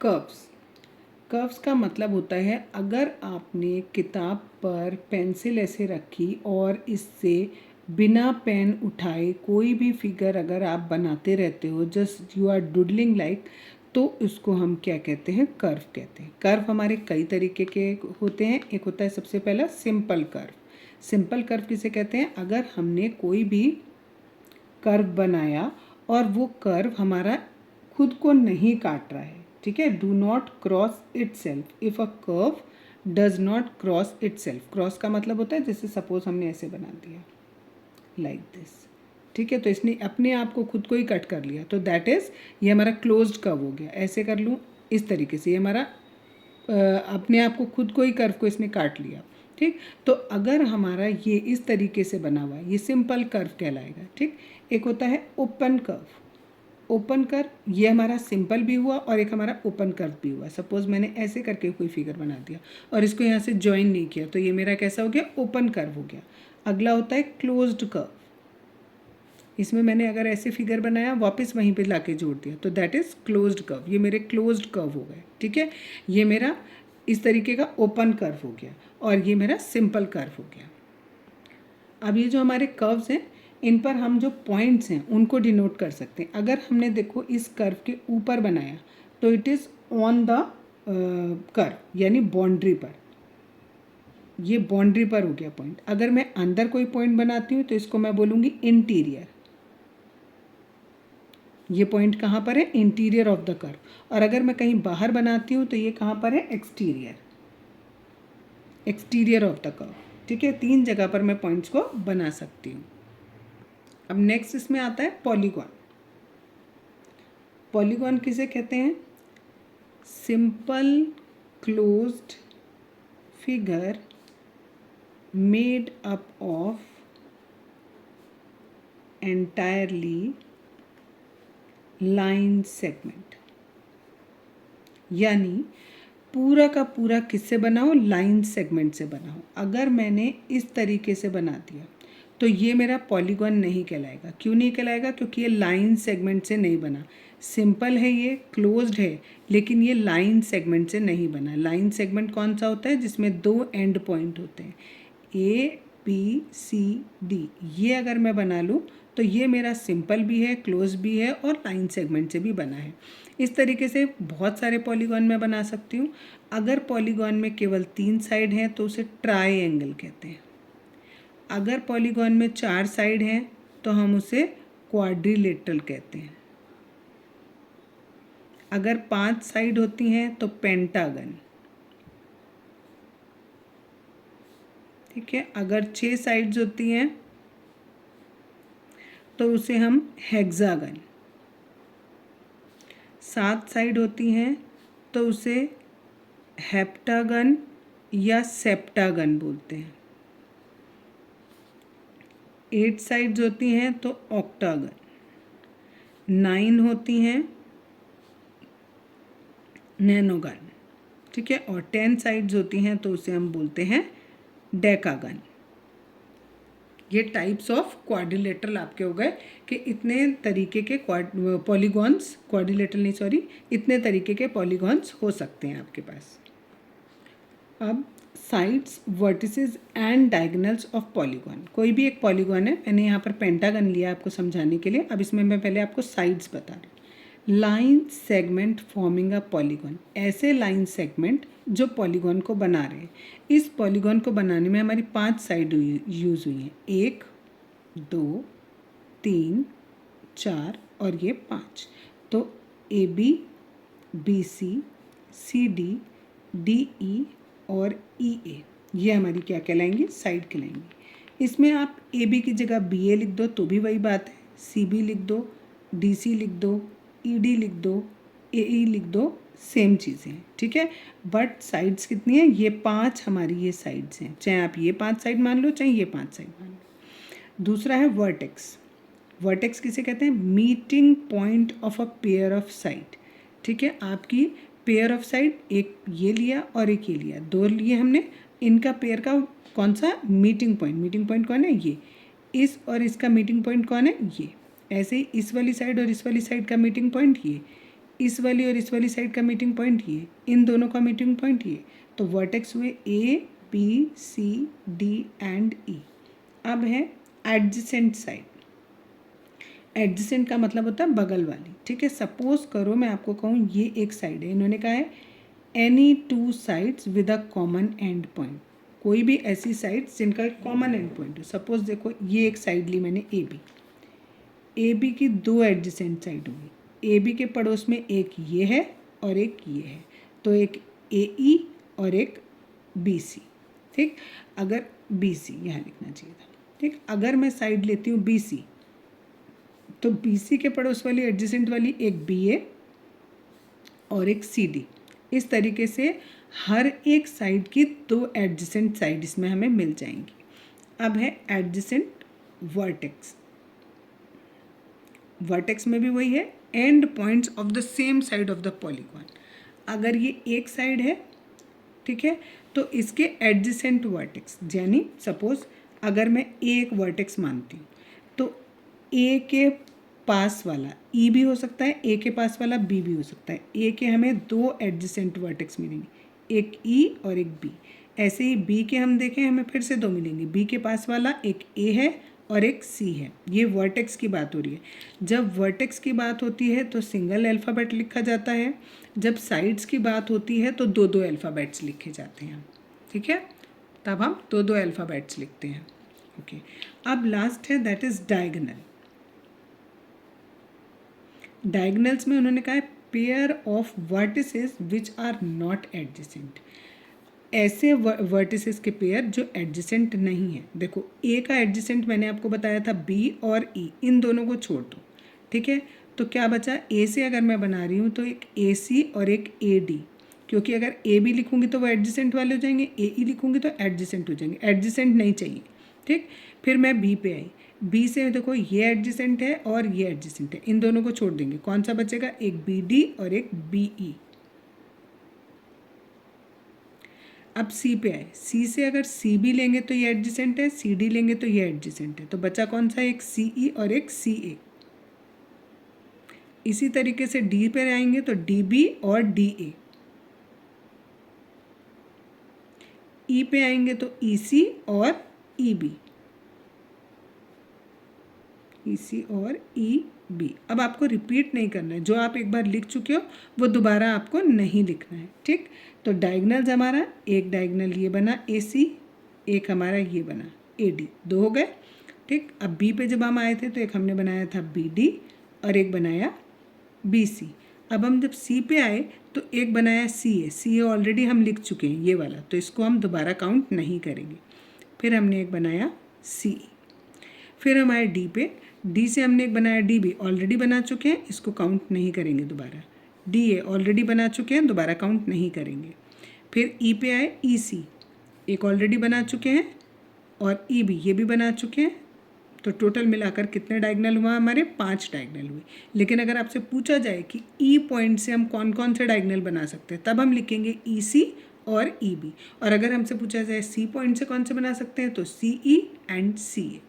Curves. Curves का मतलब होता है अगर आपने किताब पर पेंसिल ऐसे रखी और इससे बिना पेन उठाए कोई भी फिगर अगर आप बनाते रहते हो, just you are doodling like, तो उसको हम क्या कहते हैं? कर्व कहते हैं। कर्व हमारे कई तरीके के होते हैं। एक होता है सबसे पहला सिंपल कर्व। सिंपल कर्व किसे कहते हैं? अगर हमने कोई भी कर्व बनाया और वो कर्व हमारा खुद को नहीं काट रहा है, ठीक है, do not cross it self. If a curve does not cross it self, cross का मतलब होता है जैसे सपोज हमने ऐसे बना दिया लाइक दिस, ठीक है, तो इसने अपने आप को खुद को ही कट कर लिया, तो दैट इज़ ये हमारा क्लोज्ड कर्व हो गया। ऐसे कर लूँ इस तरीके से, ये हमारा अपने आप को खुद को ही कर्व को इसने काट लिया, ठीक। तो अगर हमारा ये इस तरीके से बना हुआ है, ये सिंपल कर्व कहलाएगा, ठीक। एक होता है ओपन कर्व। ओपन कर्व ये हमारा सिंपल भी हुआ और एक हमारा ओपन कर्व भी हुआ। सपोज मैंने ऐसे करके कोई फिगर बना दिया और इसको यहाँ से ज्वाइन नहीं किया, तो ये मेरा कैसा हो गया? ओपन कर्व हो गया। अगला होता है क्लोज्ड कर्व। इसमें मैंने अगर ऐसे फिगर बनाया वापस वहीं पे लाके जोड़ दिया, तो दैट इज़ क्लोज्ड कर्व। ये मेरे क्लोज्ड कर्व हो गए, ठीक है। ये मेरा इस तरीके का ओपन कर्व हो गया और ये मेरा सिंपल कर्व हो गया। अब ये जो हमारे कर्व्स हैं, इन पर हम जो पॉइंट्स हैं उनको डिनोट कर सकते हैं। अगर हमने देखो इस कर्व के ऊपर बनाया तो it is on the curve, यानी बाउंड्री पर, ये बाउंड्री पर हो गया पॉइंट। अगर मैं अंदर कोई पॉइंट बनाती हूँ तो इसको मैं बोलूँगी इंटीरियर। ये पॉइंट कहाँ पर है? Interior of the curve. और अगर मैं कहीं बाहर बनाती हूँ तो ये कहाँ पर है? Exterior, exterior of the curve, ठीक है। 3 जगह पर मैं पॉइंट्स को बना सकती हूँ। अब नेक्स्ट इसमें आता है पॉलीगॉन। पॉलीगॉन किसे कहते हैं? Simple closed figure made up of entirely line segment, यानी पूरा का पूरा किससे बनाओ? लाइन सेगमेंट से बनाओ। अगर मैंने इस तरीके से बना दिया तो ये मेरा पॉलीगॉन नहीं कहलाएगा। क्यों नहीं कहलाएगा? क्योंकि ये लाइन सेगमेंट से नहीं बना। सिंपल है, ये क्लोज्ड है, लेकिन ये लाइन सेगमेंट से नहीं बना। लाइन सेगमेंट कौन सा होता है? जिसमें 2 एंड पॉइंट होते हैं, ए बी सी डी। ये अगर मैं बना लूँ तो ये मेरा सिंपल भी है, क्लोज भी है और लाइन सेगमेंट से भी बना है। इस तरीके से बहुत सारे पॉलीगॉन मैं बना सकती हूँ। अगर पॉलीगॉन में केवल 3 साइड हैं तो उसे ट्रायंगल कहते हैं। अगर पॉलीगॉन में 4 साइड हैं तो हम उसे क्वाड्रिलेटरल कहते हैं। अगर 5 साइड होती हैं तो पेंटागन, ठीक है। अगर 6 साइड्स होती हैं तो उसे हम हेक्सागन, 7 साइड होती हैं तो उसे हेप्टागन या सेप्टागन बोलते हैं। 8 साइड्स होती हैं तो ऑक्टागन, 9 होती हैं नैनोगन, ठीक है, और 10 साइड्स होती हैं तो उसे हम बोलते हैं डेकागन। ये टाइप्स ऑफ क्वाड्रिलेटरल आपके हो गए कि इतने तरीके के पॉलीगॉन्स, क्वाड्रिलेटरल नहीं सॉरी, इतने तरीके के पॉलीगॉन्स हो सकते हैं आपके पास। अब sides, vertices and diagonals of polygon. कोई भी एक पॉलीगॉन है, मैंने यहाँ पर पेंटागन लिया आपको समझाने के लिए। अब इसमें मैं पहले आपको साइड्स बता रही हूँ। Line segment forming a polygon, ऐसे लाइन सेगमेंट जो पॉलीगॉन को बना रहे हैं। इस पॉलीगॉन को बनाने में हमारी 5 साइड यूज़ हुई हैं, 1 2 3 4 और ये 5। तो A B, B C, C D, D E और ई ए, ये हमारी क्या कहलाएंगी? साइड कहलाएंगी। इसमें आप ए बी की जगह बी ए लिख दो तो भी वही बात है, सी बी लिख दो, डी सी लिख दो, ई डी लिख दो, ए ई लिख दो, सेम चीज़ें हैं, ठीक है। बट साइड्स कितनी हैं? ये 5 हमारी ये साइड्स हैं, चाहे आप ये 5 साइड मान लो चाहे ये 5 साइड मान लो। दूसरा है वर्टेक्स। वर्टेक्स किसे कहते हैं? Meeting point of a pair of side, ठीक है। आपकी पेयर ऑफ साइड, एक ये लिया और एक ये लिया, 2 लिए हमने, इनका पेयर का कौन सा? Meeting point. मीटिंग पॉइंट कौन है? ये। इस और इसका मीटिंग पॉइंट कौन है? ये। ऐसे ही इस वाली साइड और इस वाली साइड का मीटिंग पॉइंट ये। इस वाली और इस वाली साइड का मीटिंग पॉइंट ये, इन दोनों का मीटिंग पॉइंट ये, तो वर्टेक्स हुए A B C D and E. अब है एडजेसेंट साइड। एडजेसेंट का मतलब होता है बगल वाली, ठीक है। सपोज करो मैं आपको कहूँ ये एक साइड है, इन्होंने कहा है any two sides with a common and point, कोई भी ऐसी साइड्स जिनका कॉमन एंड पॉइंट हो। सपोज देखो ये एक साइड ली मैंने ए बी की दो एडजेसेंट साइड होगी। ए बी के पड़ोस में एक ये है और एक ये है, तो एक ए ई और एक बी सी, ठीक। अगर बी सी यहाँ लिखना चाहिए था, ठीक। अगर मैं साइड लेती हूँ बी सी, तो बी सी के पड़ोस वाली एडजेसेंट वाली एक बी ए और एक सी डी। इस तरीके से हर एक साइड की दो एडजेसेंट साइड इसमें हमें मिल जाएंगी। अब है एडजेसेंट वर्टेक्स। वर्टेक्स में भी वही है, and points of the same side of the polygon. अगर ये एक साइड है, ठीक है, तो इसके एडजेसेंट वर्टेक्स, यानी सपोज अगर मैं ए एक वर्टेक्स मानती हूँ, तो ए के पास वाला ई भी हो सकता है, ए के पास वाला बी भी हो सकता है। ए के हमें दो एडजेसेंट वर्टेक्स मिलेंगे, एक ई और एक बी। ऐसे ही बी के हम देखें हमें फिर से दो मिलेंगे, बी के पास वाला एक ए है और एक सी है। ये वर्टेक्स की बात हो रही है। जब वर्टेक्स की बात होती है तो सिंगल अल्फ़ाबेट लिखा जाता है, जब साइड्स की बात होती है तो दो दो अल्फ़ाबेट्स लिखे जाते हैं, ठीक है। तब हम दो दो अल्फ़ाबेट्स लिखते हैं, ओके। अब लास्ट है दैट इज़ डायगोनल। डायगोनल्स में उन्होंने कहा है pair of vertices which are not adjacent. ऐसे वर्टिसेस के पेयर जो एडजेसेंट नहीं है। देखो ए का एडजेसेंट मैंने आपको बताया था बी और ई, इन दोनों को छोड़ दो, ठीक है। तो क्या बचा, ए से अगर मैं बना रही हूँ तो एक ए सी और एक ए डी, क्योंकि अगर ए बी लिखूँगी तो वो एडजेसेंट वाले हो जाएंगे, ए ई लिखूँगी तो एडजेसेंट हो जाएंगे। एडजेसेंट नहीं चाहिए, ठीक। फिर मैं बी पे आई, बी से देखो ये एडजेसेंट है और ये एडजेसेंट है, इन दोनों को छोड़ देंगे। कौन सा बचेगा, एक बी डी और एक बी ई। अब सी पे आए, सी से अगर सी बी लेंगे तो ये एडजेसेंट है, सी डी लेंगे तो ये एडजेसेंट है, तो बचा कौन सा, एक सी ई और एक सी ए। इसी तरीके से डी पे आएंगे तो डी बी और डी ए। ई पे आएंगे तो ई सी और ई बी, ई सी और ई बी। अब आपको रिपीट नहीं करना है, जो आप एक बार लिख चुके हो वो दोबारा आपको नहीं लिखना है, ठीक। तो डायगोनल्स हमारा, एक डायगोनल ये बना ए सी, एक हमारा ये बना ए डी, दो हो गए, ठीक। अब बी पे जब हम आए थे तो एक हमने बनाया था बी डी और एक बनाया बी सी। अब हम जब सी पे आए तो एक बनाया सी ए, सी ए ऑलरेडी हम लिख चुके हैं ये वाला, तो इसको हम दोबारा काउंट नहीं करेंगे। फिर हमने एक बनाया सी ई। फिर हम आए डी पे, डी से हमने एक बनाया डी बी, ऑलरेडी बना चुके हैं, इसको काउंट नहीं करेंगे दोबारा। डी ए ऑलरेडी बना चुके हैं, दोबारा काउंट नहीं करेंगे। फिर ई पे आए ई सी, एक ऑलरेडी बना चुके हैं और ई बी ये भी बना चुके हैं, तो टोटल मिलाकर कितने डायगोनल हुआ हमारे, 5 डायगोनल हुए। लेकिन अगर आपसे पूछा जाए कि ई पॉइंट से हम कौन कौन से डायगोनल बना सकते हैं, तब हम लिखेंगे ई सी और ई बी। और अगर हमसे पूछा जाए सी पॉइंट से कौन से बना सकते हैं, तो सी ई एंड सी ए।